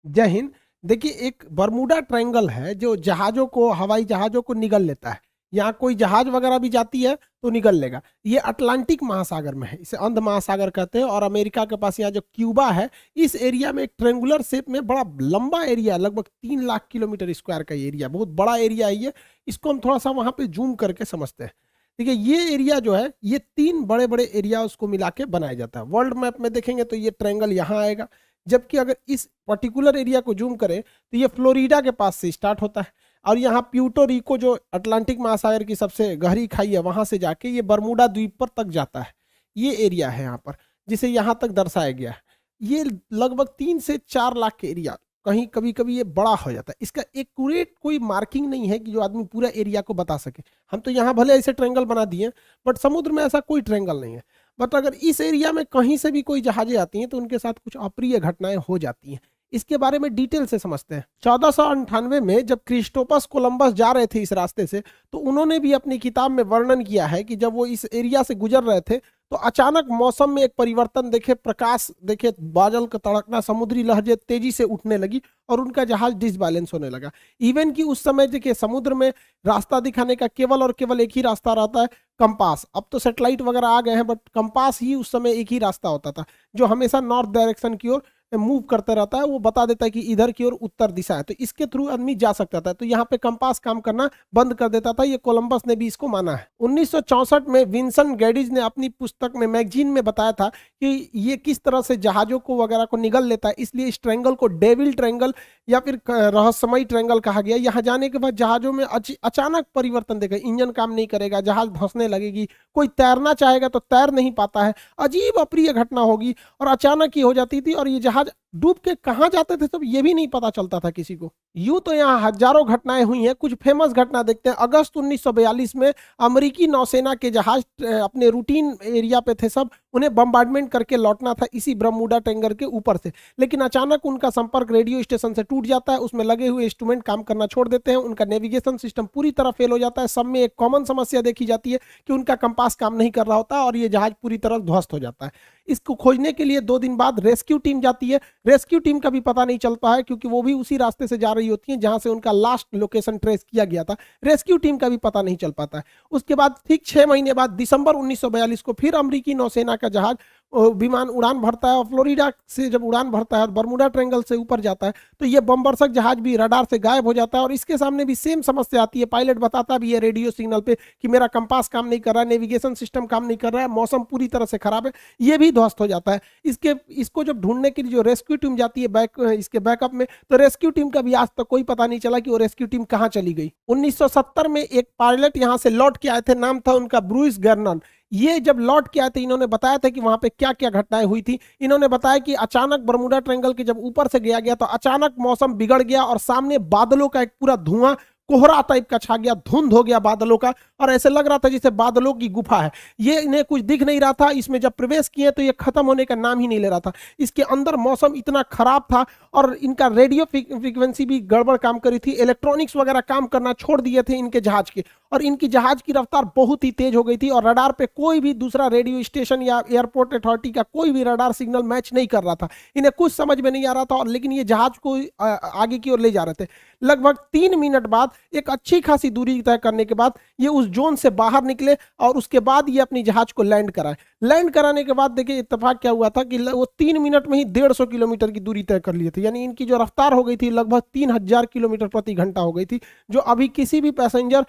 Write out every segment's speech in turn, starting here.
जय हिंद। देखिए, एक बरमूडा ट्रायंगल है जो जहाज़ों को, हवाई जहाज़ों को निगल लेता है। यहाँ कोई जहाज़ वगैरह भी जाती है तो निगल लेगा। ये अटलांटिक महासागर में है, इसे अंध महासागर कहते हैं। और अमेरिका के पास यहाँ जो क्यूबा है, इस एरिया में एक ट्रायंगुलर शेप में बड़ा लंबा एरिया, लगभग 3 लाख किलोमीटर स्क्वायर का एरिया, बहुत बड़ा एरिया है ये। इसको हम थोड़ा सा वहाँ पे जूम करके समझते हैं। देखिए, ये एरिया जो है, ये 3 बड़े-बड़े एरिया उसको मिला के बनाया जाता है। वर्ल्ड मैप में देखेंगे तो ये ट्रायंगल यहाँ आएगा। जबकि अगर इस पर्टिकुलर एरिया को जूम करें तो ये फ्लोरिडा के पास से स्टार्ट होता है, और यहाँ प्यूर्टो रिको जो अटलांटिक महासागर की सबसे गहरी खाई है, वहां से जाके ये बरमूडा द्वीप पर तक जाता है। ये एरिया है यहाँ पर, जिसे यहाँ तक दर्शाया गया है। ये लगभग 3 से 4 लाख के एरिया, कहीं कभी कभी ये बड़ा हो जाता है। इसका एक्यूरेट कोई मार्किंग नहीं है कि जो आदमी पूरा एरिया को बता सके। हम तो यहाँ भले ऐसे ट्रायंगल बना दिए, बट समुद्र में ऐसा कोई ट्रायंगल नहीं है। बट अगर इस एरिया में कहीं से भी कोई जहाजें आती हैं तो उनके साथ कुछ अप्रिय घटनाएं हो जाती हैं। इसके बारे में डिटेल से समझते हैं। 1498 में जब क्रिस्टोपस कोलंबस जा रहे थे इस रास्ते से, तो उन्होंने भी अपनी किताब में वर्णन किया है कि जब वो इस एरिया से गुजर रहे थे तो अचानक मौसम में एक परिवर्तन देखे, प्रकाश देखे, बादल का तड़कना, समुद्री लहरें तेजी से उठने लगी और उनका जहाज डिसबैलेंस होने लगा। इवन कि उस समय देखिए, समुद्र में रास्ता दिखाने का केवल और केवल एक ही रास्ता रहता है, कंपास। अब तो सैटेलाइट वगैरह आ गए हैं, बट कंपास ही उस समय एक ही रास्ता होता था, जो हमेशा नॉर्थ डायरेक्शन की ओर मूव करता रहता है। वो बता देता है कि इधर की ओर उत्तर दिशा है, तो इसके थ्रू आदमी जा सकता था। तो यहाँ पे कंपास काम करना बंद कर देता था। ये कोलंबस ने भी इसको माना है। 1964 में विंसेंट गैडिज ने अपनी पुस्तक में, मैगजीन में बताया था कि ये किस तरह से जहाजों को वगैरह को निगल लेता है। इसलिए इस ट्रायंगल को डेविल ट्रायंगल या फिर रहस्यमयी ट्रायंगल कहा गया। यहाँ जाने के बाद जहाजों में अचानक परिवर्तन देखा, इंजन काम नहीं करेगा, जहाज धंसने लगेगी, कोई तैरना चाहेगा तो तैर नहीं पाता है, अजीब अप्रिय घटना होगी और अचानक ही हो जाती थी। और ये जहाज डूब के कहाँ जाते थे तब ये भी नहीं पता चलता था किसी को। यूं तो यहाँ हजारों घटनाएं हुई हैं। कुछ फेमस घटना देखते हैं। अगस्त 1942 में अमेरिकी नौसेना के जहाज अपने रूटीन एरिया पे थे सब, उन्हें बम्बार्डमेंट करके लौटना था इसी बरमूडा ट्रायंगल के ऊपर से। लेकिन अचानक उनका संपर्क रेडियो स्टेशन से टूट जाता है, उसमें लगे हुए इंस्ट्रूमेंट काम करना छोड़ देते हैं, उनका नेविगेशन सिस्टम पूरी तरह फेल हो जाता है। सब में एक कॉमन समस्या देखी जाती है कि उनका कंपास काम नहीं कर रहा होता और ये जहाज पूरी तरह ध्वस्त हो जाता है। इसको खोजने के लिए 2 दिन बाद रेस्क्यू टीम जाती है। रेस्क्यू टीम का भी पता नहीं चलता है, क्योंकि वो भी उसी रास्ते से जा रही होती है जहां से उनका लास्ट लोकेशन ट्रेस किया गया था। रेस्क्यू टीम का भी पता नहीं चल पाता है। उसके बाद ठीक 6 महीने बाद दिसंबर 1942 को फिर अमेरिकी नौसेना का जहाज विमान उड़ान भरता है, और फ्लोरिडा से जब उड़ान भरता है और बरमूडा ट्रायंगल से ऊपर जाता है तो ये बमबरसक जहाज भी रडार से गायब हो जाता है। और इसके सामने भी सेम समस्या आती है। पायलट बताता भी है रेडियो सिग्नल पे कि मेरा कंपास काम नहीं कर रहा है, नेविगेशन सिस्टम काम नहीं कर रहा है, मौसम पूरी तरह से खराब है। ये भी ध्वस्त हो जाता है। इसको जब ढूंढने के लिए जो रेस्क्यू टीम जाती है इसके बैकअप में, तो रेस्क्यू टीम का भी आज तक कोई पता नहीं चला कि वो रेस्क्यू टीम कहाँ चली गई। 1970 में एक पायलट यहाँ से लौट के आए थे, नाम था उनका ब्रूइस गर्नन। ये जब लौट के आए थे, इन्होंने बताया था कि वहां पे क्या क्या घटनाएं हुई थी। इन्होंने बताया कि अचानक बरमूडा ट्रायंगल के जब ऊपर से गया तो अचानक मौसम बिगड़ गया और सामने बादलों का एक पूरा धुआं, कोहरा टाइप का छा गया, धुंध हो गया बादलों का, और ऐसे लग रहा था जैसे बादलों की गुफा है। ये इन्हें कुछ दिख नहीं रहा था। इसमें जब प्रवेश किए तो ये खत्म होने का नाम ही नहीं ले रहा था। इसके अंदर मौसम इतना खराब था और इनका रेडियो फ्रीक्वेंसी भी गड़बड़ काम करी थी, इलेक्ट्रॉनिक्स वगैरह काम करना छोड़ दिए थे इनके जहाज के, और इनकी जहाज की रफ्तार बहुत ही तेज हो गई थी और रडार पे कोई भी दूसरा रेडियो स्टेशन या एयरपोर्ट अथॉरिटी का कोई भी रडार सिग्नल मैच नहीं कर रहा था। इन्हें कुछ समझ में नहीं आ रहा था, और लेकिन ये जहाज को आगे की ओर ले जा रहे थे। लगभग 3 मिनट बाद, एक अच्छी खासी दूरी तय करने के बाद, ये उस जोन से बाहर निकले और उसके बाद ये अपनी जहाज को लैंड कराए। लैंड कराने के बाद देखिए इत्तेफाक क्या हुआ था कि वो 3 मिनट में ही 150 किलोमीटर की दूरी तय कर लिए थे। यानी इनकी जो रफ्तार हो गई थी लगभग 3000 किलोमीटर प्रति घंटा हो गई थी, जो अभी किसी भी पैसेंजर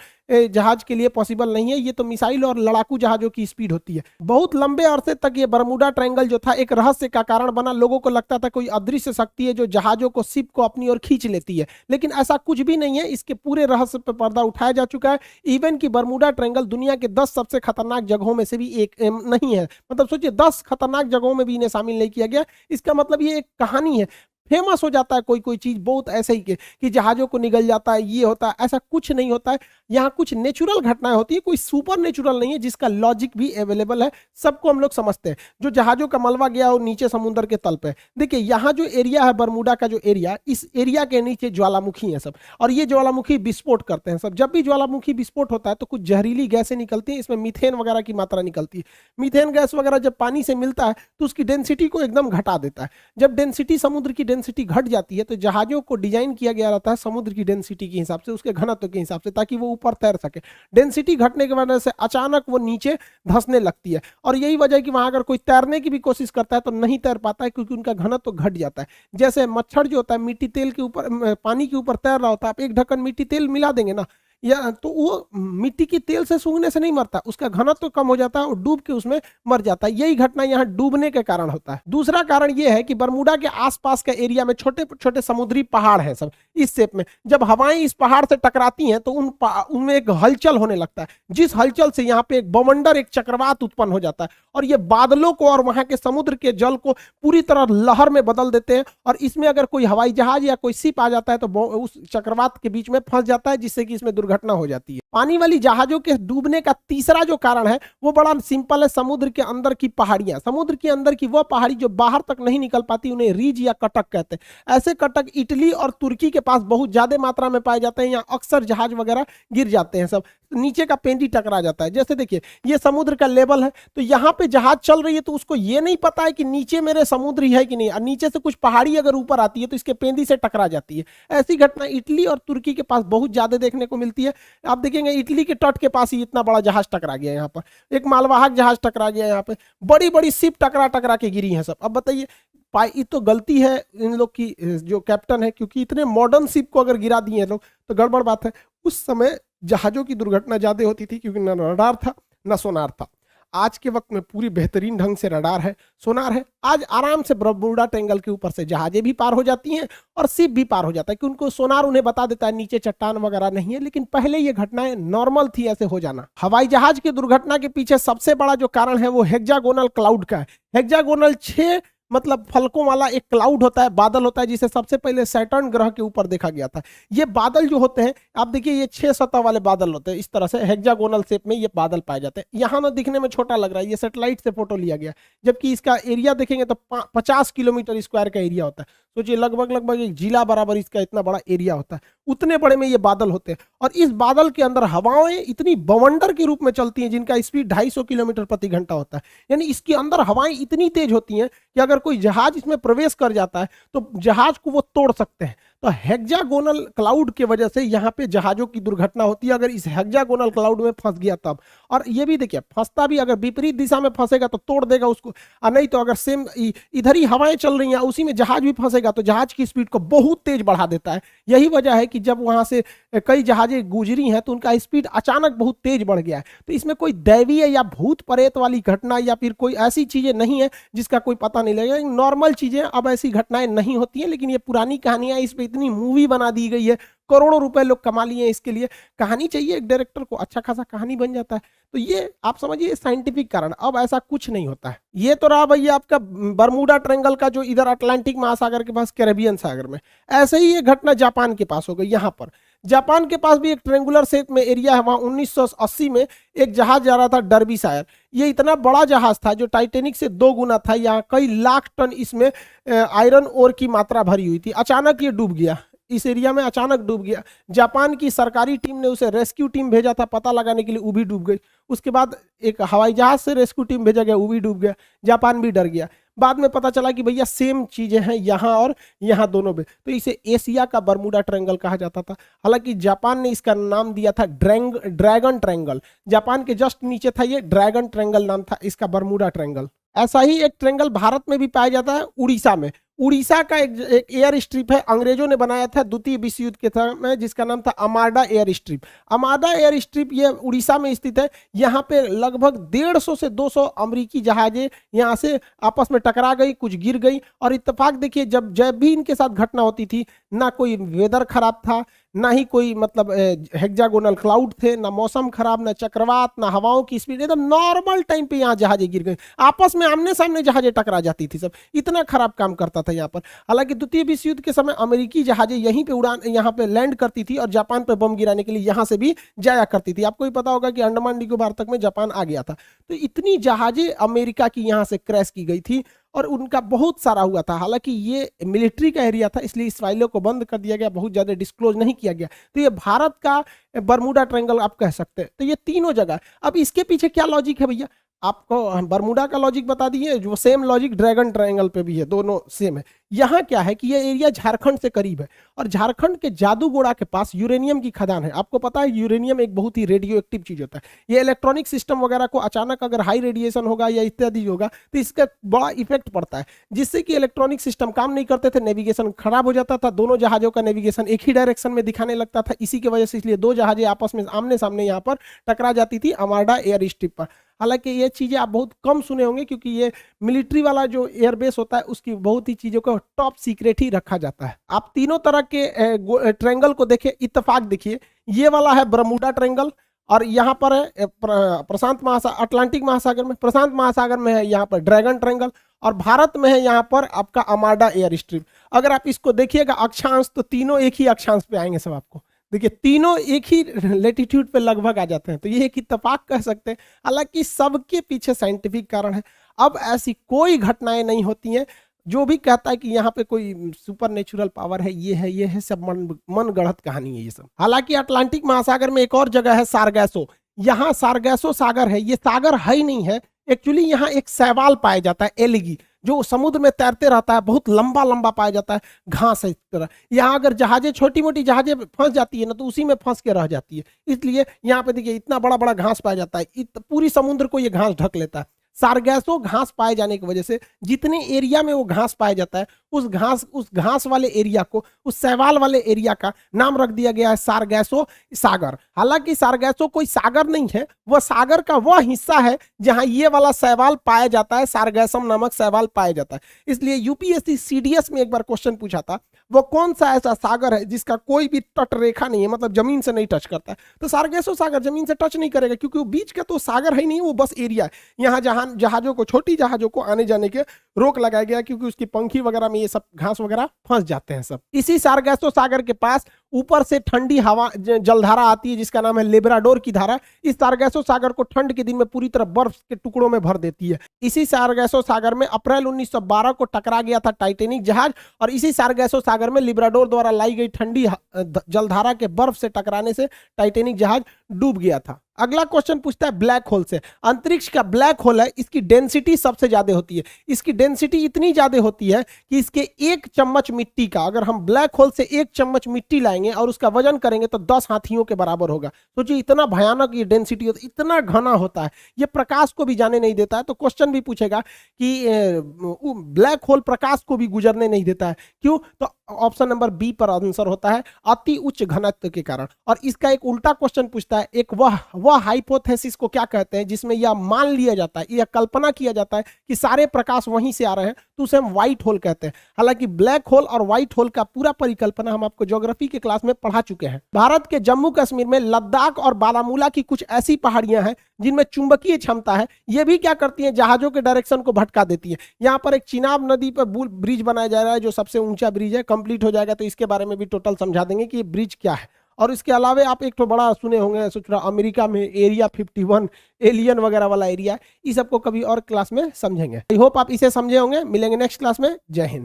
जहाज के लिए पॉसिबल नहीं है। ये तो मिसाइल और लड़ाकू जहाजों की स्पीड होती है। बहुत लंबे अरसे तक ये बरमूडा ट्रायंगल जो था एक रहस्य का कारण बना। लोगों को लगता था कोई अदृश्य शक्ति है जो जहाजों को, शिप को अपनी ओर खींच लेती है, लेकिन ऐसा कुछ भी नहीं है। इसके पूरे रहस्य पर पर्दा उठाया जा चुका है। इवन की बरमूडा ट्रायंगल दुनिया के 10 सबसे खतरनाक जगहों में से भी एक नहीं है। मतलब सोचिए, 10 खतरनाक जगहों में भी इन्हें शामिल नहीं किया गया। इसका मतलब ये एक कहानी है। फेमस हो जाता है कोई चीज बहुत ऐसे ही कि जहाजों को निगल जाता है, ये होता है, ऐसा कुछ नहीं होता है। यहाँ कुछ नेचुरल घटनाएं होती है, कोई सुपर नेचुरल नहीं है जिसका लॉजिक भी अवेलेबल है। सबको हम लोग समझते हैं। जो जहाजों का मलबा गया और नीचे समुद्र के तल पे, देखिए यहाँ जो एरिया है बरमूडा का, जो एरिया, इस एरिया के नीचे ज्वालामुखी है सब, और ये ज्वालामुखी विस्फोट करते हैं सब। जब भी ज्वालामुखी विस्फोट होता है तो कुछ जहरीली गैसें निकलती हैं। इसमें मीथेन वगैरह की मात्रा निकलती है। मीथेन गैस वगैरह जब पानी से मिलता है तो उसकी डेंसिटी को एकदम घटा देता है। जब डेंसिटी, समुद्र की डेंसिटी घट जाती है तो जहाजों को डिजाइन किया गया रहता है समुद्र की डेंसिटी के हिसाब से, उसके घनत्व के हिसाब से, ताकि वो ऊपर तैर सके। डेंसिटी घटने की वजह से अचानक वो नीचे धंसने लगती है, और यही वजह है कि वहां अगर कोई तैरने की भी कोशिश करता है तो नहीं तैर पाता है, क्योंकि उनका घनत्व घट जाता है। जैसे मच्छर जो होता है मिट्टी तेल के ऊपर, पानी के ऊपर तैर रहा होता है, आप एक ढक्कन मिट्टी तेल मिला देंगे ना, या तो वो मिट्टी की तेल से सूंघने से नहीं मरता, उसका घनत्व तो कम हो जाता है और डूब के उसमें मर जाता है। यही घटना यहाँ डूबने के कारण होता है। दूसरा कारण यह है कि बरमूडा के आसपास के एरिया में छोटे छोटे समुद्री पहाड़ हैं सब इस शेप में। जब हवाएं इस पहाड़ से टकराती हैं तो उनमें एक हलचल होने लगता है, जिस हलचल से यहाँ पे एक बवंडर, एक चक्रवात उत्पन्न हो जाता है, और ये बादलों को और वहां के समुद्र के जल को पूरी तरह लहर में बदल देते हैं। और इसमें अगर कोई हवाई जहाज या कोई शिप आ जाता है तो उस चक्रवात के बीच में फंस जाता है, जिससे कि इसमें दुर्घटना हो जाती है। पानी वाली जहाजों के डूबने का तीसरा जो कारण है वो बड़ा सिंपल है, समुद्र के अंदर की पहाड़ियां। समुद्र के अंदर की वह पहाड़ी जो बाहर तक नहीं निकल पाती, उन्हें रीज या कटक कहते हैं। ऐसे कटक इटली और तुर्की के पास बहुत ज्यादा मात्रा में पाए जाते हैं। यहाँ अक्सर जहाज वगैरह गिर जाते हैं, सब नीचे का पेंडी टकरा जाता है। जैसे देखिए ये समुद्र का लेवल है, तो यहाँ पे जहाज चल रही है तो उसको ये नहीं पता है कि नीचे मेरे समुद्र है कि नहीं, और नीचे से कुछ पहाड़ी अगर ऊपर आती है तो इसके पेंदी से टकरा जाती है। ऐसी घटना इटली और तुर्की के पास बहुत ज्यादा देखने को मिलती है। आप देखेंगे इटली के तट के पास ही इतना बड़ा जहाज टकरा गया, यहाँ पर एक मालवाहक जहाज टकरा गया, यहाँ पे बड़ी बड़ी शिप टकरा टकरा के गिरी है सब। अब बताइए ये तो गलती है इन लोग की, जो कैप्टन है, क्योंकि इतने मॉडर्न शिप को अगर गिरा दिए लोग तो गड़बड़ बात है। उस समय जहाजों की दुर्घटना ज्यादा होती थी, क्योंकि न रडार था न सोनार था। आज के वक्त में पूरी बेहतरीन ढंग से रडार है, सोनार है। आज आराम से बरमूडा ट्रायंगल के ऊपर से जहाजें भी पार हो जाती हैं और शिप भी पार हो जाता है, कि उनको सोनार उन्हें बता देता है नीचे चट्टान वगैरह नहीं है। लेकिन पहले ये घटनाएं नॉर्मल थी ऐसे हो जाना। हवाई जहाज की दुर्घटना के पीछे सबसे बड़ा जो कारण है वो हेक्सागोनल क्लाउड का है। हेक्सागोनल 6 मतलब फलकों वाला एक क्लाउड होता है, बादल होता है, जिसे सबसे पहले सैटर्न ग्रह के ऊपर देखा गया था। ये बादल जो होते हैं, आप देखिए ये 6 सतह वाले बादल होते हैं, इस तरह से हेक्सागोनल शेप में ये बादल पाए जाते हैं। यहाँ ना दिखने में छोटा लग रहा है, ये सैटेलाइट से फोटो लिया गया, जबकि इसका एरिया देखेंगे तो 50 किलोमीटर स्क्वायर का एरिया होता है। सोचिए लगभग एक जिला बराबर इसका इतना बड़ा एरिया होता है, उतने बड़े में ये बादल होते हैं। और इस बादल के अंदर हवाएं इतनी बवंडर के रूप में चलती हैं, जिनका स्पीड 250 किलोमीटर प्रति घंटा होता है। यानी इसके अंदर हवाएं इतनी तेज होती हैं कि अगर कोई जहाज इसमें प्रवेश कर जाता है तो जहाज को वो तोड़ सकते हैं। तो हेक्सागोनल क्लाउड की वजह से यहाँ पे जहाजों की दुर्घटना होती है, अगर इस हेक्सागोनल क्लाउड में फंस गया तब। और ये भी देखिए फंसता भी, अगर विपरीत दिशा में फंसेगा तो तोड़ देगा उसको, और नहीं तो अगर सेम इधर ही हवाएं चल रही हैं उसी में जहाज भी फंसेगा तो जहाज की स्पीड को बहुत तेज बढ़ा देता है। यही वजह है कि जब वहां से कई जहाजें गुजरी हैं तो उनका स्पीड अचानक बहुत तेज बढ़ गया है। तो इसमें कोई दैवीय या भूत प्रेत वाली घटना या फिर कोई ऐसी चीजें नहीं है जिसका कोई पता नहीं लगेगा। नॉर्मल चीजें, अब ऐसी घटनाएं नहीं होती हैं, लेकिन ये पुरानी कहानियां, इस पे इतनी मूवी बना दी गई है, करोड़ों रुपए लोग कमा लिए इसके लिए। कहानी चाहिए एक डायरेक्टर को, अच्छा खासा कहानी बन जाता है। तो ये आप समझिए साइंटिफिक कारण। अब ऐसा कुछ नहीं होता है। ये तो रहा भैया आपका बरमूडा ट्रायंगल का, जो इधर अटलांटिक महासागर के पास कैरेबियन सागर में। ऐसे ही ये घटना जापान के पास हो गई। यहाँ पर जापान के पास भी एक ट्रेंगुलर शेप में एरिया है, वहां 1980 में एक जहाज जा रहा था डर्बीशायर। ये इतना बड़ा जहाज था जो टाइटेनिक से 2 गुना था। यहाँ कई लाख टन इसमें आयरन ओर की मात्रा भरी हुई थी। अचानक ये डूब गया, इस एरिया में अचानक डूब गया। जापान की सरकारी टीम ने उसे रेस्क्यू टीम भेजा था पता लगाने के लिए, वो भी डूब गई। उसके बाद एक हवाई जहाज से रेस्क्यू टीम भेजा गया, वो भी डूब गया। जापान भी डर गया। बाद में पता चला कि भैया सेम चीजें हैं यहाँ और यहाँ दोनों में, तो इसे एशिया का बरमूडा ट्रायंगल कहा जाता था। हालांकि जापान ने इसका नाम दिया था ड्रैगन ट्रायंगल। जापान के जस्ट नीचे था ये, ड्रैगन ट्रायंगल नाम था इसका, बरमूडा ट्रायंगल। ऐसा ही एक ट्रायंगल भारत में भी पाया जाता है, उड़ीसा में। उड़ीसा का एक एयर स्ट्रिप है, अंग्रेजों ने बनाया था द्वितीय विश्व युद्ध के समय, जिसका नाम था अमाडा एयर स्ट्रिप। अमाडा एयर स्ट्रिप ये उड़ीसा में स्थित है। यहाँ पे लगभग 150 से 200 अमेरिकी जहाजें यहाँ से आपस में टकरा गई, कुछ गिर गई। और इत्तेफाक देखिए, जब भी इनके साथ घटना होती थी, ना कोई वेदर खराब था, ना ही कोई मतलब हेक्सागोनल क्लाउड थे, ना मौसम खराब, ना चक्रवात, ना हवाओं की स्पीड, एकदम नॉर्मल टाइम पे यहाँ जहाजें गिर गई। आपस में आमने सामने जहाजें टकरा जाती थी सब, इतना खराब काम करता था यहाँ पर। हालांकि द्वितीय विश्व युद्ध के समय अमेरिकी जहाजें यहीं पे यहाँ पे लैंड करती थी और जापान पे बम गिराने के लिए यहाँ से भी जाया करती थी। आपको ही पता होगा कि अंडमान निकोबार तक में जापान आ गया था। तो इतनी जहाजें अमेरिका की यहाँ से क्रैश की गई थी और उनका बहुत सारा हुआ था। हालांकि ये मिलिट्री का एरिया था, इसलिए इस फाइलों को बंद कर दिया गया, बहुत ज्यादा डिस्क्लोज नहीं किया गया। तो ये भारत का बरमूडा ट्रायंगल आप कह सकते हैं। तो ये तीनों जगह, अब इसके पीछे क्या लॉजिक है भैया, आपको बरमूडा का लॉजिक बता दिए, जो सेम लॉजिक ड्रैगन ट्रायंगल पे भी है, दोनों सेम है। यहाँ क्या है कि ये एरिया झारखंड से करीब है और झारखंड के जादूगोड़ा के पास यूरेनियम की खदान है। आपको पता है यूरेनियम एक बहुत ही रेडियो एक्टिव चीज होता है। ये इलेक्ट्रॉनिक सिस्टम वगैरह को अचानक अगर हाई रेडिएशन होगा या इत्यादि होगा तो इसका बड़ा इफेक्ट पड़ता है, जिससे कि इलेक्ट्रॉनिक सिस्टम काम नहीं करते थे, नेविगेशन खराब हो जाता था, दोनों जहाजों का नेविगेशन एक ही डायरेक्शन में दिखाने लगता था। इसी की वजह से इसलिए दो जहाजें आपस में आमने सामने यहाँ पर टकरा जाती थी आर्माडा एयर स्ट्रिप पर। हालांकि ये चीजें आप बहुत कम सुने होंगे क्योंकि ये मिलिट्री वाला जो एयरबेस होता है उसकी बहुत ही चीजों को टॉप सीक्रेट ही रखा जाता है। आप तीनों तरह के ट्रायंगल को देखिए, इत्तेफाक देखिए, ये वाला है बरमूडा ट्रायंगल और यहाँ पर है प्रशांत महासागर, अटलांटिक महासागर में, प्रशांत महासागर में है यहाँ पर ड्रैगन ट्रायंगल और भारत में है यहाँ पर आपका आर्माडा एयर स्ट्रिप। अगर आप इसको देखिएगा अक्षांश तो तीनों एक ही अक्षांश पे आएंगे सब आपको। देखिए तीनों एक ही लेटीट्यूड पे लगभग आ जाते हैं, तो ये एक इत्तेफाक कह सकते हैं। हालांकि सबके पीछे साइंटिफिक कारण है। अब ऐसी कोई घटनाएं नहीं होती हैं। जो भी कहता है कि यहाँ पे कोई सुपर नेचुरल पावर है, ये है सब मन गढ़ंत कहानी है ये सब। हालांकि अटलांटिक महासागर में एक और जगह है सारगैसो, यहाँ सारगैसो सागर है। ये सागर है ही नहीं है एक्चुअली, यहाँ एक शैवाल पाया जाता है, एलिगी, जो समुद्र में तैरते रहता है, बहुत लंबा लंबा पाया जाता है, घास है इस तरह। यहाँ अगर जहाजें छोटी मोटी जहाजें फंस जाती है ना तो उसी में फंस के रह जाती है, इसलिए यहाँ पे देखिए इतना बड़ा बड़ा घास पाया जाता है, पूरी समुद्र को ये घास ढक लेता है। सारगैसो घास पाए जाने की वजह से जितने एरिया में वो घास पाया जाता है उस घास वाले एरिया को, उस शैवाल वाले एरिया का नाम रख दिया गया है सारगैसो सागर। हालांकि सारगैसो कोई सागर नहीं है, वह सागर का वह हिस्सा है जहां ये वाला शैवाल पाया जाता है, सारगैसम नामक शैवाल पाया जाता है। इसलिए यूपीएससी सीडीएस में एक बार क्वेश्चन पूछा था, वो कौन सा ऐसा सागर है जिसका कोई भी तट रेखा नहीं है, मतलब जमीन से नहीं टच करता है। तो सारगैसो सागर जमीन से टच नहीं करेगा क्योंकि वो बीच का तो सागर है नहीं, वो बस एरिया है। यहाँ जहां जहाजों को, छोटी जहाजों को आने जाने के रोक लगाया गया क्योंकि उसकी पंखी वगैरह में ये सब घास वगैरह फंस जाते हैं सब। इसी सारगैसो सागर के पास ऊपर से ठंडी हवा जलधारा आती है जिसका नाम है लेब्राडोर की धारा। इस सारगैसो सागर को ठंड के दिन में पूरी तरह बर्फ के टुकड़ों में भर देती है। इसी सारगैसो सागर में अप्रैल 1912 को टकरा गया था टाइटेनिक जहाज और इसी सारगैसो सागर में लिब्राडोर द्वारा लाई गई ठंडी जलधारा के बर्फ से टकराने से टाइटेनिक जहाज डूब गया था। अगला क्वेश्चन पूछता है ब्लैक होल से। अंतरिक्ष का ब्लैक होल है, इसकी डेंसिटी सबसे ज्यादा होती है। इसकी डेंसिटी इतनी ज्यादा होती है कि इसके एक चम्मच मिट्टी का, अगर हम ब्लैक होल से एक चम्मच मिट्टी लाएंगे और उसका वजन करेंगे तो 10 हाथियों के बराबर होगा। सोचिए इतना भयानक ये डेंसिटी होता है, इतना घना होता है, ये प्रकाश को भी जाने नहीं देता है। तो क्वेश्चन भी पूछेगा कि ब्लैक होल प्रकाश को भी गुजरने नहीं देता है, क्यों? तो ऑप्शन नंबर बी पर आंसर होता है अति उच्च घनत्व के कारण। और इसका एक उल्टा क्वेश्चन पूछता है, एक वह हाइपोथेसिस को क्या कहते हैं जिसमें यह मान लिया जाता है, यह कल्पना किया जाता है कि सारे प्रकाश वहीं से आ रहे हैं, तो उसे हम व्हाइट होल कहते हैं। हालांकि ब्लैक होल और व्हाइट होल का पूरा परिकल्पना हम आपको ज्योग्राफी के क्लास में पढ़ा चुके हैं। भारत के जम्मू कश्मीर में लद्दाख और बारामूला की कुछ ऐसी पहाड़ियां हैं जिनमें चुंबकीय क्षमता है। ये भी क्या करती हैं, जहाजों के डायरेक्शन को भटका देती है। यहाँ पर एक चिनाब नदी पर ब्रिज बनाया जा रहा है जो सबसे ऊंचा ब्रिज है, कंप्लीट हो जाएगा तो इसके बारे में भी टोटल समझा देंगे कि ये ब्रिज क्या है। और इसके अलावा आप एक तो बड़ा सुने होंगे, सोच रहा अमेरिका में एरिया 51 एलियन वगैरह वाला एरिया, इस सबको कभी और क्लास में समझेंगे। आई होप आप इसे समझे होंगे। मिलेंगे नेक्स्ट क्लास में। जय हिंद।